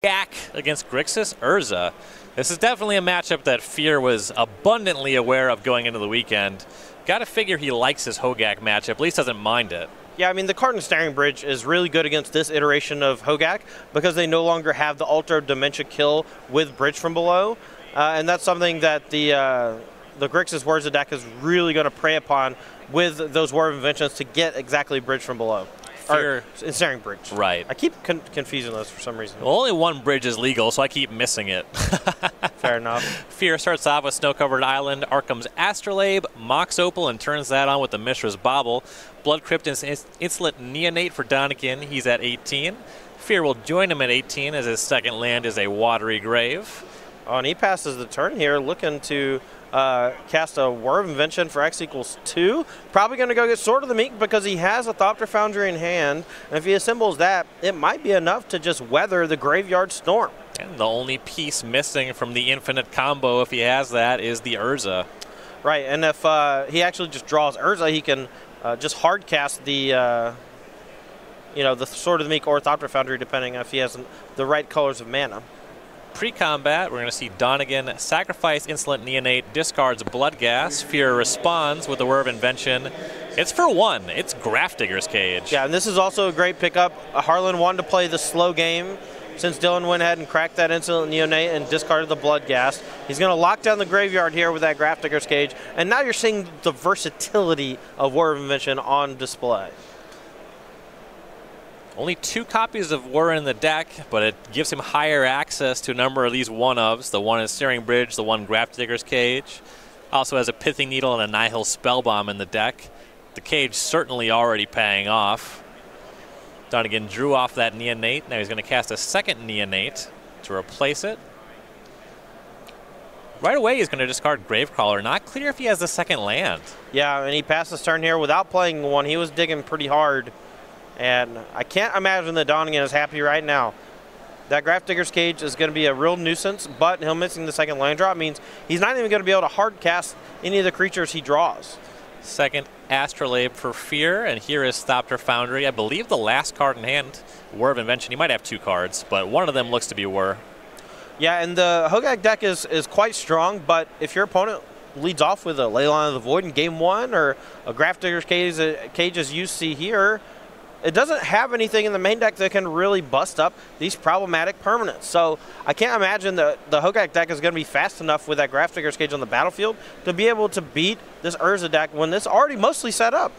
Gak against Grixis Urza. This is definitely a matchup that Fear was abundantly aware of going into the weekend. Got to figure he likes his Hogak matchup, at least doesn't mind it. Yeah, I mean, the card and Staring Bridge is really good against this iteration of Hogak because they no longer have the Ultra Dementia kill with Bridge from Below. And that's something that the Grixis Urza deck is really going to prey upon with those War of Inventions to get exactly Bridge from Below. Fear. Or Staring Bridge. Right. I keep confusing those for some reason. Well, only one bridge is legal, so I keep missing it. Fair enough. Fear starts off with Snow-Covered Island, Arkham's Astrolabe, Mox Opal, and turns that on with the Mishra's Bauble. Blood Crypt and Insolent Neonate for Donegan. He's at 18. Fear will join him at 18 as his second land is a Watery Grave. Oh, and he passes the turn here looking to cast a War of Invention for X equals 2. Probably going to go get Sword of the Meek because he has a Thopter Foundry in hand. And if he assembles that, it might be enough to just weather the Graveyard Storm. And the only piece missing from the infinite combo, if he has that, is the Urza. Right, and if he actually just draws Urza, he can just hard cast the the Sword of the Meek or Thopter Foundry, depending on if he has the right colors of mana. Pre-combat, we're going to see Donegan sacrifice Insolent Neonate, discards Bloodghast. Fear responds with the War of Invention. It's for 1. It's Grafdigger's Cage. Yeah, and this is also a great pickup. Harlan wanted to play the slow game since Dylan went ahead and cracked that Insolent Neonate and discarded the Bloodghast. He's going to lock down the graveyard here with that Grafdigger's Cage, and now you're seeing the versatility of War of Invention on display. Only 2 copies of War in the deck, but it gives him higher access to a number of these 1-ofs. The one is Staring Bridge, the one Grafdigger's Cage. Also has a Pithing Needle and a Nihil Spellbomb in the deck. The Cage certainly already paying off. Donegan drew off that Neonate. Now he's going to cast a second Neonate to replace it. Right away he's going to discard Gravecrawler. Not clear if he has the second land. Yeah, and he passed his turn here without playing one. He was digging pretty hard. And I can't imagine that Donegan is happy right now. That Grafdigger's Cage is going to be a real nuisance, but him missing the second land drop means he's not even going to be able to hard cast any of the creatures he draws. Second Astrolabe for Fear, and here is Thopter Foundry. I believe the last card in hand, War of Invention. He might have 2 cards, but one of them looks to be War. Yeah, and the Hogak deck is quite strong, but if your opponent leads off with a Leyline of the Void in game 1 or a Grafdigger's Cage as you see here, it doesn't have anything in the main deck that can really bust up these problematic permanents. So I can't imagine that the Hogak deck is going to be fast enough with that Grafdigger's Cage on the battlefield to be able to beat this Urza deck when it's already mostly set up.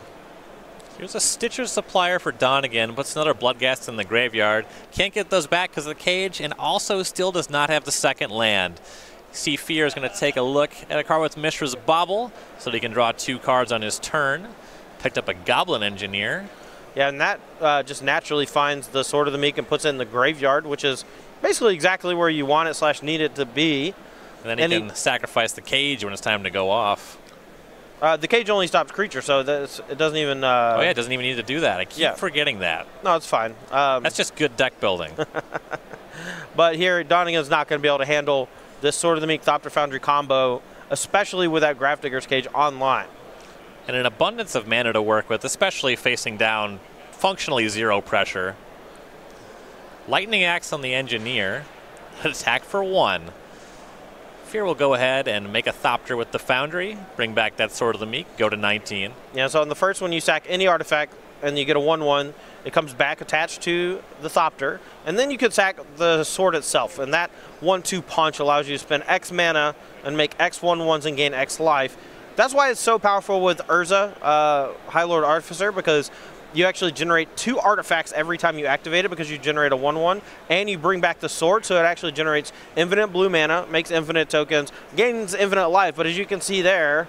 Here's a Stitcher's Supplier for Donegan. Puts another Bloodghast in the graveyard. Can't get those back because of the Cage, and also still does not have the second land. See Fear is going to take a look at a card with Mishra's Bauble so that he can draw 2 cards on his turn. Picked up a Goblin Engineer. Yeah, and that just naturally finds the Sword of the Meek and puts it in the graveyard, which is basically exactly where you want it / need it to be. And then he can sacrifice the Cage when it's time to go off. The Cage only stops creature, so it doesn't even... oh, yeah, it doesn't even need to do that. I keep forgetting that. No, it's fine. That's just good deck building. But here, Donegan's not going to be able to handle this Sword of the Meek Thopter Foundry combo, especially with that Grafdigger's Cage online. And an abundance of mana to work with, especially facing down functionally 0 pressure. Lightning Axe on the Engineer. Attack for 1. Fear will go ahead and make a Thopter with the Foundry. Bring back that Sword of the Meek. Go to 19. Yeah, so on the first one, you sack any artifact, and you get a 1/1. It comes back attached to the Thopter. And then you could sack the sword itself. And that 1/2 punch allows you to spend X mana and make X 1/1s and gain X life. That's why it's so powerful with Urza, High Lord Artificer, because you actually generate 2 artifacts every time you activate it because you generate a 1/1, and you bring back the sword, so it actually generates infinite blue mana, makes infinite tokens, gains infinite life. But as you can see there,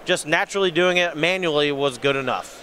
just naturally doing it manually was good enough.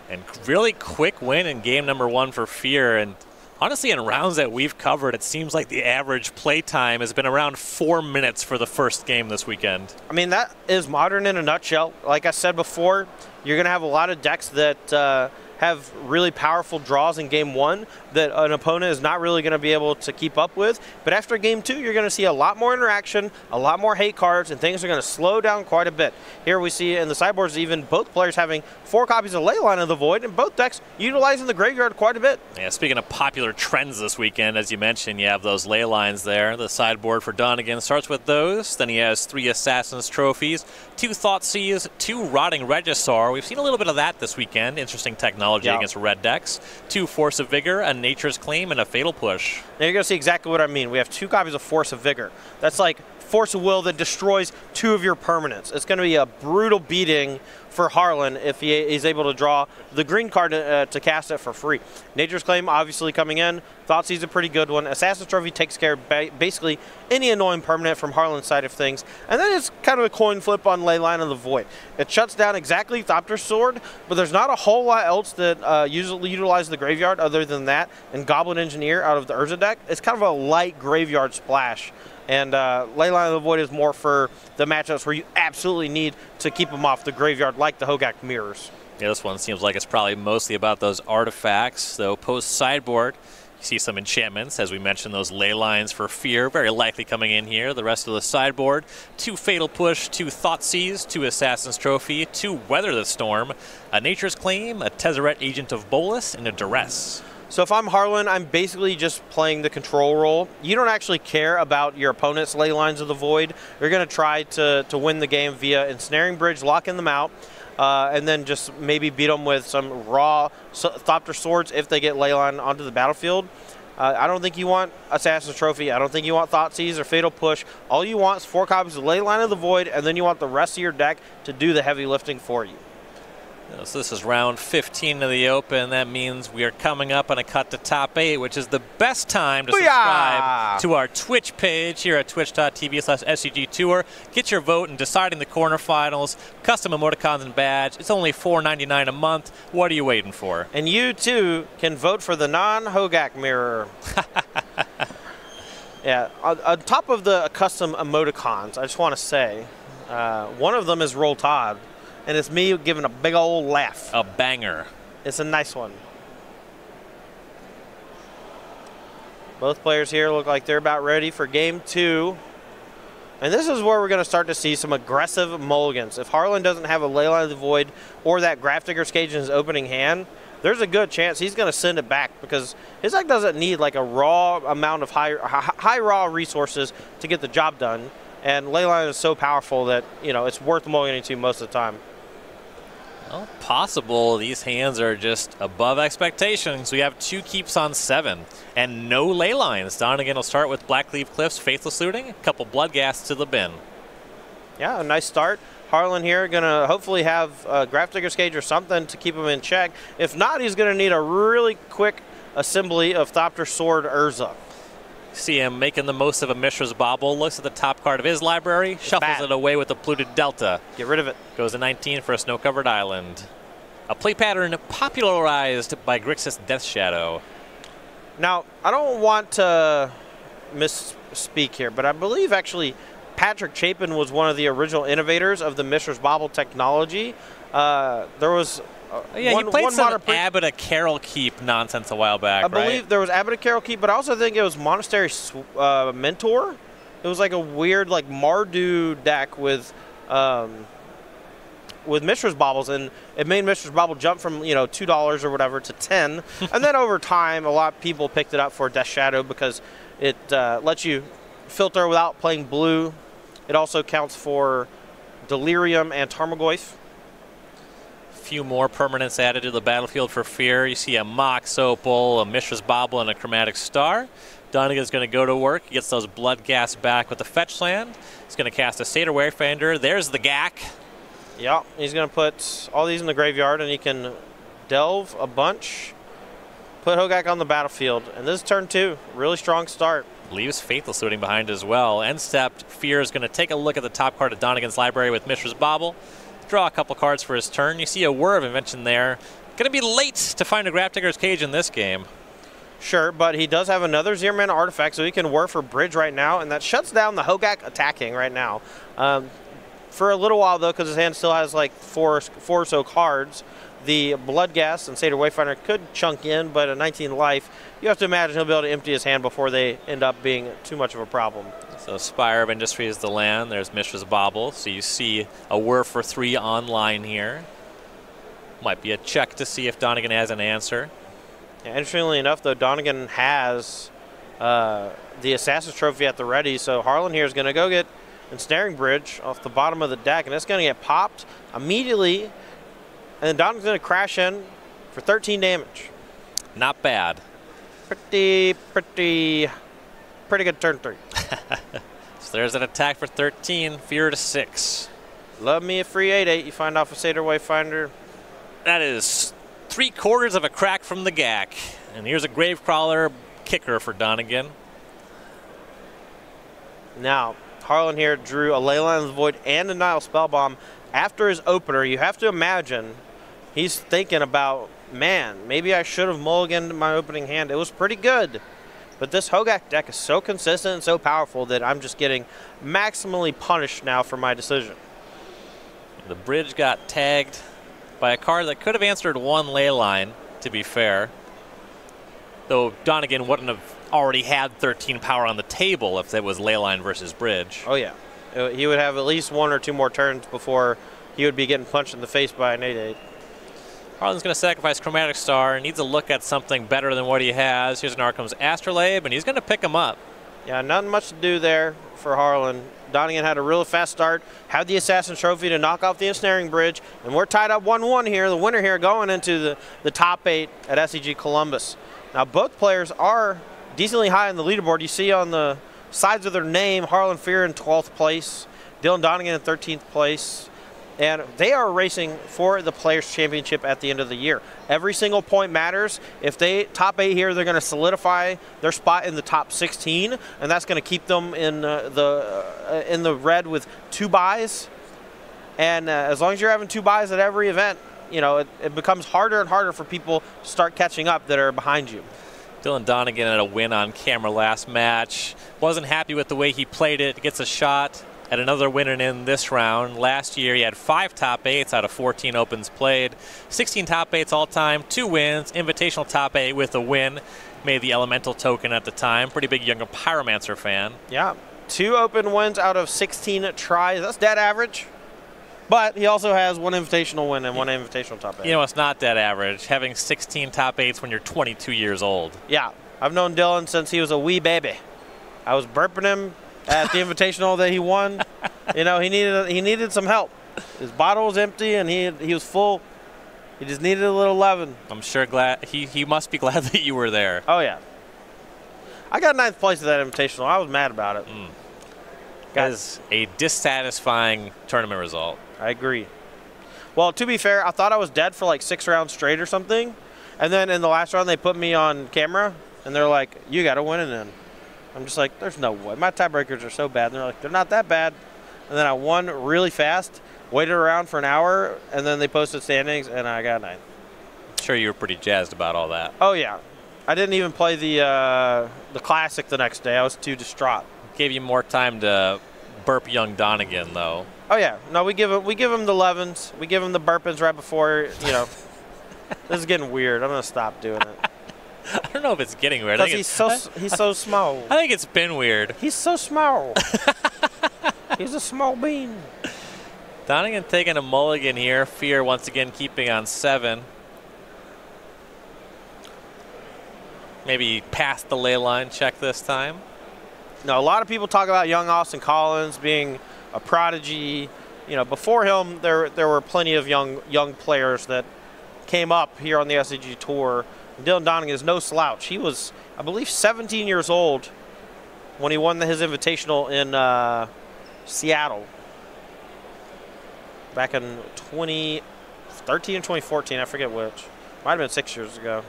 And really quick win in game number 1 for Fear. And honestly, in rounds that we've covered, it seems like the average play time has been around 4 minutes for the first game this weekend. I mean, that is Modern in a nutshell. Like I said before, you're going to have a lot of decks that have really powerful draws in game 1 that an opponent is not really going to be able to keep up with. But after game 2, you're going to see a lot more interaction, a lot more hate cards, and things are going to slow down quite a bit. Here we see in the sideboards even both players having 4 copies of Leyline of the Void, and both decks utilizing the graveyard quite a bit. Yeah, speaking of popular trends this weekend, as you mentioned, you have those ley lines there. The sideboard for Donegan starts with those. Then he has 3 Assassin's Trophies, 2 Thoughtseize, 2 Rotting Regisaur. We've seen a little bit of that this weekend. Interesting technology against red decks. 2 Force of Vigor, a Nature's Claim, and a Fatal Push. Now you're going to see exactly what I mean. We have 2 copies of Force of Vigor. That's like Force of Will that destroys 2 of your permanents. It's going to be a brutal beating for Harlan if he's able to draw the green card to cast it for free. Nature's Claim obviously coming in. Thoughtseize a pretty good one. Assassin's Trophy takes care of basically any annoying permanent from Harlan's side of things. And then it's kind of a coin flip on Leyline of the Void. It shuts down exactly Thopter's Sword, but there's not a whole lot else that usually utilizes the graveyard other than that. And Goblin Engineer out of the Urza deck, it's kind of a light graveyard splash. And Leyline of the Void is more for the matchups where you absolutely need to keep them off the graveyard, like the Hogak Mirrors. Yeah, this one seems like it's probably mostly about those artifacts. Though post-sideboard, you see some enchantments. As we mentioned, those ley lines for Fear, very likely coming in here. The rest of the sideboard, 2 Fatal Push, 2 Thoughtseize, 2 Assassin's Trophy, 2 Weather the Storm, a Nature's Claim, a Tezzeret Agent of Bolas, and a Duress. So if I'm Harlan, I'm basically just playing the control role. You don't actually care about your opponent's Ley Lines of the Void. You're going to try to win the game via Ensnaring Bridge, locking them out, and then just maybe beat them with some raw Thopter Swords if they get Leyline onto the battlefield. I don't think you want Assassin's Trophy. I don't think you want Thoughtseize or Fatal Push. All you want is 4 copies of Leyline of the Void, and then you want the rest of your deck to do the heavy lifting for you. So this is round 15 of the Open. That means we are coming up on a cut to top 8, which is the best time to subscribe to our Twitch page here at twitch.tv/SCGTour. Get your vote in deciding the quarterfinals. Custom emoticons and badge. It's only $4.99 a month. What are you waiting for? And you, too, can vote for the non-Hogak Mirror. Yeah, on top of the custom emoticons, I just want to say, one of them is Roll Todd. And it's me giving a big old laugh. A banger. It's a nice one. Both players here look like they're about ready for game 2. And this is where we're going to start to see some aggressive mulligans. If Harlan doesn't have a Leyline of the Void or that Grafdigger's Cage in his opening hand, there's a good chance he's going to send it back because his deck doesn't need like a raw amount of high raw resources to get the job done. And Leyline is so powerful that, you know, it's worth mulliganing to most of the time. Well, possible. These hands are just above expectations. We have 2 keeps on 7 and no ley lines. Donegan will start with Blackleaf Cliffs, Faithless Looting, a couple Bloodghast to the bin. Yeah, a nice start. Harlan here going to hopefully have Grafdigger's Cage or something to keep him in check. If not, he's going to need a really quick assembly of Thopter Sword Urza. See him making the most of a Mishra's Bauble. Looks at the top card of his library, shuffles it away with the Polluted Delta. Get rid of it. Goes to 19 for a snow-covered island. A play pattern popularized by Grixis Death Shadow. Now, I don't want to misspeak here, but I believe actually Patrick Chapin was one of the original innovators of the Mishra's Bauble technology. There was... yeah, you played some Abbot of Carol Keep nonsense a while back, I believe there was Abbot of Carol Keep, but I also think it was Monastery Mentor. It was like a weird like Mardu deck with Mishra's Baubles, and it made Mishra's Bauble jump from, you know, $2 or whatever to 10. And then over time, a lot of people picked it up for Death Shadow because it lets you filter without playing blue. It also counts for Delirium and Tarmogoyf. Few more permanents added to the battlefield for Fear. You see a Mox Opal, a Mishra's Bauble, and a Chromatic Star. Donegan's going to go to work. He gets those Bloodghast back with the fetch land. He's going to cast a Satyr Wayfinder. There's the Gak. Yeah, he's going to put all these in the graveyard, and he can delve a bunch, put Hogak on the battlefield. And this is turn 2. Really strong start. Leaves Faithless Looting behind as well. End step, Fear is going to take a look at the top card of Donegan's library with Mishra's Bauble. Draw a couple cards for his turn. You see a Whir of Invention there. Going to be late to find a Grafdigger's Cage in this game. Sure, but he does have another 0-mana artifact, so he can Whir for Bridge right now, and that shuts down the Hogak attacking right now. For a little while, though, because his hand still has like four or so cards, the Blood Gas and Satyr Wayfinder could chunk in, but at 19 life, you have to imagine he'll be able to empty his hand before they end up being too much of a problem. So Spire of Industry is the land. There's Mishra's Bauble. So you see a whir for 3 online here. Might be a check to see if Donegan has an answer. Yeah, interestingly enough, though, Donegan has the Assassin's Trophy at the ready, so Harlan here is going to go get Ensnaring Bridge off the bottom of the deck, and it's going to get popped immediately, and then Donegan's going to crash in for 13 damage. Not bad. Pretty good turn 3. So there's an attack for 13, fear to 6. Love me a free 8/8. You find off a Satyr Wayfinder. That is 3/4 of a crack from the GAC. And here's a Gravecrawler kicker for Donegan. Now, Harlan here drew a Leyline of the Void and a Nihil Spellbomb after his opener. You have to imagine he's thinking about, man, maybe I should have mulliganed my opening hand. It was pretty good. But this Hogak deck is so consistent and so powerful that I'm just getting maximally punished now for my decision. The bridge got tagged by a card that could have answered 1 Leyline, to be fair. Though Donegan wouldn't have already had 13 power on the table if it was Leyline versus bridge. Oh, yeah. He would have at least 1 or 2 more turns before he would be getting punched in the face by an 8/8. Harlan's going to sacrifice Chromatic Star. Needs to look at something better than what he has. Here's an Arkham's Astrolabe, and he's going to pick him up. Yeah, nothing much to do there for Harlan. Donegan had a really fast start, had the Assassin Trophy to knock off the Ensnaring Bridge, and we're tied up 1-1 here. The winner here going into the top 8 at SCG Columbus. Now, both players are decently high on the leaderboard. You see on the sides of their name, Harlan Fear in 12th place, Dylan Donegan in 13th place. And they are racing for the Players' Championship at the end of the year. Every single point matters. If they top 8 here, they're going to solidify their spot in the top 16, and that's going to keep them in the red with 2 buys. And as long as you're having 2 buys at every event, you know it becomes harder and harder for people to start catching up that are behind you. Dylan Donegan had a win on camera last match. Wasn't happy with the way he played it. Gets a shot at another winner in this round. Last year, he had 5 top 8s out of 14 opens played. 16 top 8s all time, 2 wins, invitational top 8 with a win. Made the Elemental token at the time. Pretty big Younger Pyromancer fan. Yeah, 2 open wins out of 16 tries. That's dead average. But he also has 1 invitational win and 1 invitational top 8. You know, it's not that average, having 16 top 8s when you're 22 years old. Yeah, I've known Dylan since he was a wee baby. I was burping him at the invitational that he won. You know, he needed some help. His bottle was empty and he was full. He just needed a little loving. I'm sure he must be glad that you were there. Oh, yeah. I got 9th place at that invitational. I was mad about it. That is a dissatisfying tournament result. I agree. Well, to be fair, I thought I was dead for like 6 rounds straight or something. And then in the last round, they put me on camera, and they're like, you got to win it in. I'm just like, there's no way. My tiebreakers are so bad. And they're like, they're not that bad. And then I won really fast, waited around for an hour, and then they posted standings, and I got 9th. I'm sure you were pretty jazzed about all that. Oh, yeah. I didn't even play the Classic the next day. I was too distraught. Gave you more time to burp young Donegan, though. Oh, yeah. No, we give him the 11s. We give him the burpins right before, you know. This is getting weird. I'm going to stop doing it. I don't know if it's getting weird. Because he's so small. I think it's been weird. He's so small. He's a small bean. Donegan taking a mulligan here. Fear once again keeping on 7. Maybe past the ley line check this time. Now, a lot of people talk about young Austin Collins being a prodigy. You know, before him, there were plenty of young players that came up here on the SCG Tour. Dylan Donegan is no slouch. He was, I believe, 17 years old when he won his invitational in Seattle back in 2013 and 2014. I forget which. Might have been 6 years ago.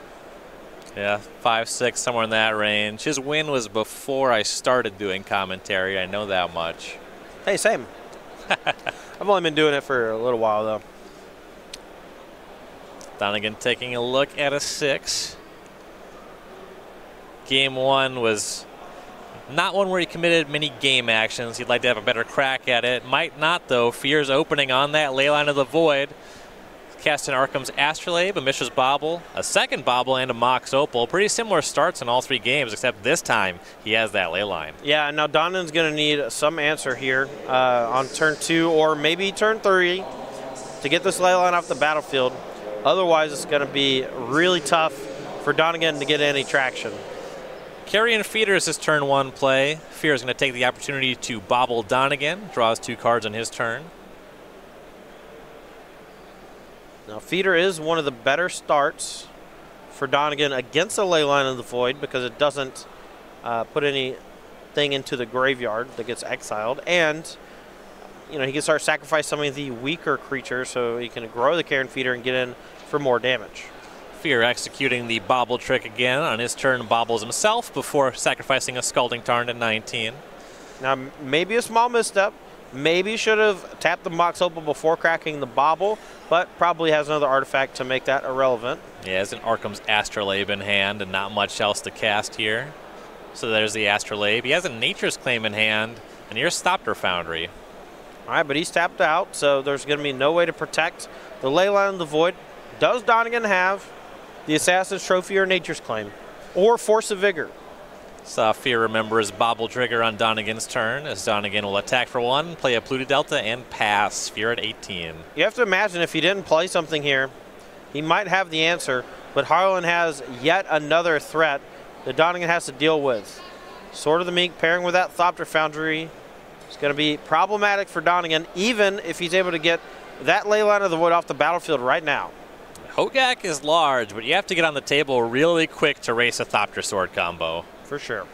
Yeah, 5, 6, somewhere in that range. His win was before I started doing commentary. I know that much. Hey, same. I've only been doing it for a little while, though. Donegan taking a look at a 6. Game 1 was not one where he committed many game actions. He'd like to have a better crack at it. Might not, though. Fear's opening on that Leyline of the Void. Cast an Arkham's Astrolabe, a Mishra's Bauble, a second Bauble, and a Mox Opal. Pretty similar starts in all 3 games, except this time he has that ley line. Yeah, now Donegan's going to need some answer here on turn 2 or maybe turn 3 to get this ley line off the battlefield. Otherwise, it's going to be really tough for Donegan to get any traction. Carrion Feeder is his turn 1 play. Fear is going to take the opportunity to bobble Donegan, draws 2 cards on his turn. Now, Feeder is one of the better starts for Donegan against a ley line of the void because it doesn't put anything into the graveyard that gets exiled. And, you know, he can start sacrificing some of the weaker creatures so he can grow the Carrion Feeder and get in for more damage. Fear executing the bobble trick again. On his turn, bobbles himself before sacrificing a Scalding Tarn to 19. Now, maybe a small misstep. Maybe should have tapped the Mox Opal before cracking the bobble, but probably has another artifact to make that irrelevant. He has an Arkham's Astrolabe in hand and not much else to cast here. So there's the Astrolabe. He has a Nature's Claim in hand, and here's Thopter Foundry. All right, but he's tapped out, so there's going to be no way to protect the ley line of the void. Does Donegan have the Assassin's Trophy or Nature's Claim? Or Force of Vigor? Saw Fear remembers Bobble Trigger on Donegan's turn, as Donegan will attack for 1, play a Pluto Delta, and pass. Fear at 18. You have to imagine if he didn't play something here, he might have the answer, but Harlan has yet another threat that Donegan has to deal with. Sword of the Meek pairing with that Thopter Foundry is going to be problematic for Donegan, even if he's able to get that ley line of the void off the battlefield right now. Hogak is large, but you have to get on the table really quick to race a Thopter Sword combo. For sure.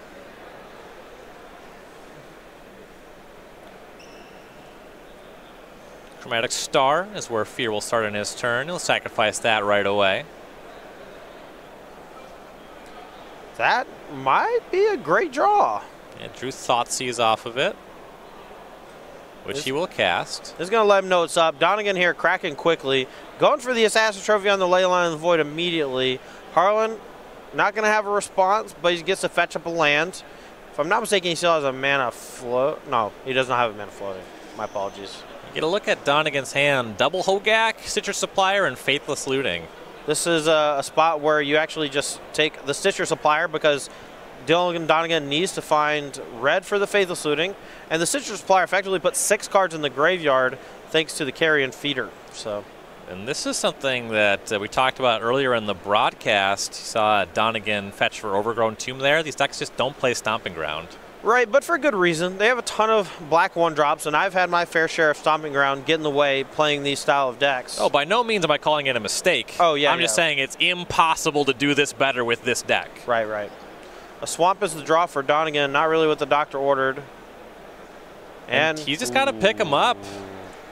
Chromatic Star is where Fear will start on his turn. He'll sacrifice that right away. That might be a great draw. And drew Thoughtseize off of it, which he will cast. This is going to let him know it's up. Donegan here cracking quickly. Going for the Assassin's Trophy on the ley line of the void immediately. Harlan not going to have a response, but he gets to fetch up a land. If I'm not mistaken, he still has a mana float. No, he does not have a mana floating. My apologies. Get a look at Donegan's hand. Double Hogak, Citrus Supplier, and Faithless Looting. This is a spot where you actually just take the Citrus Supplier because Donegan needs to find red for the Faithless Looting. And the Citrus Supplier effectively puts 6 cards in the graveyard thanks to the Carrion Feeder. So. And this is something that we talked about earlier in the broadcast. You saw Donegan fetch for Overgrown Tomb there. These decks just don't play Stomping Ground. Right, but for good reason. They have a ton of black 1-drops, and I've had my fair share of Stomping Ground get in the way playing these style of decks. Oh, by no means am I calling it a mistake. Oh, yeah. I'm just saying it's impossible to do this better with this deck. Right, right. A Swamp is the draw for Donegan, not really what the doctor ordered. And he's just got to pick him up.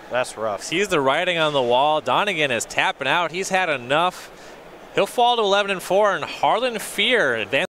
That's rough. Sees the writing on the wall. Donegan is tapping out. He's had enough. He'll fall to 11-4, and Harlan Fear advances.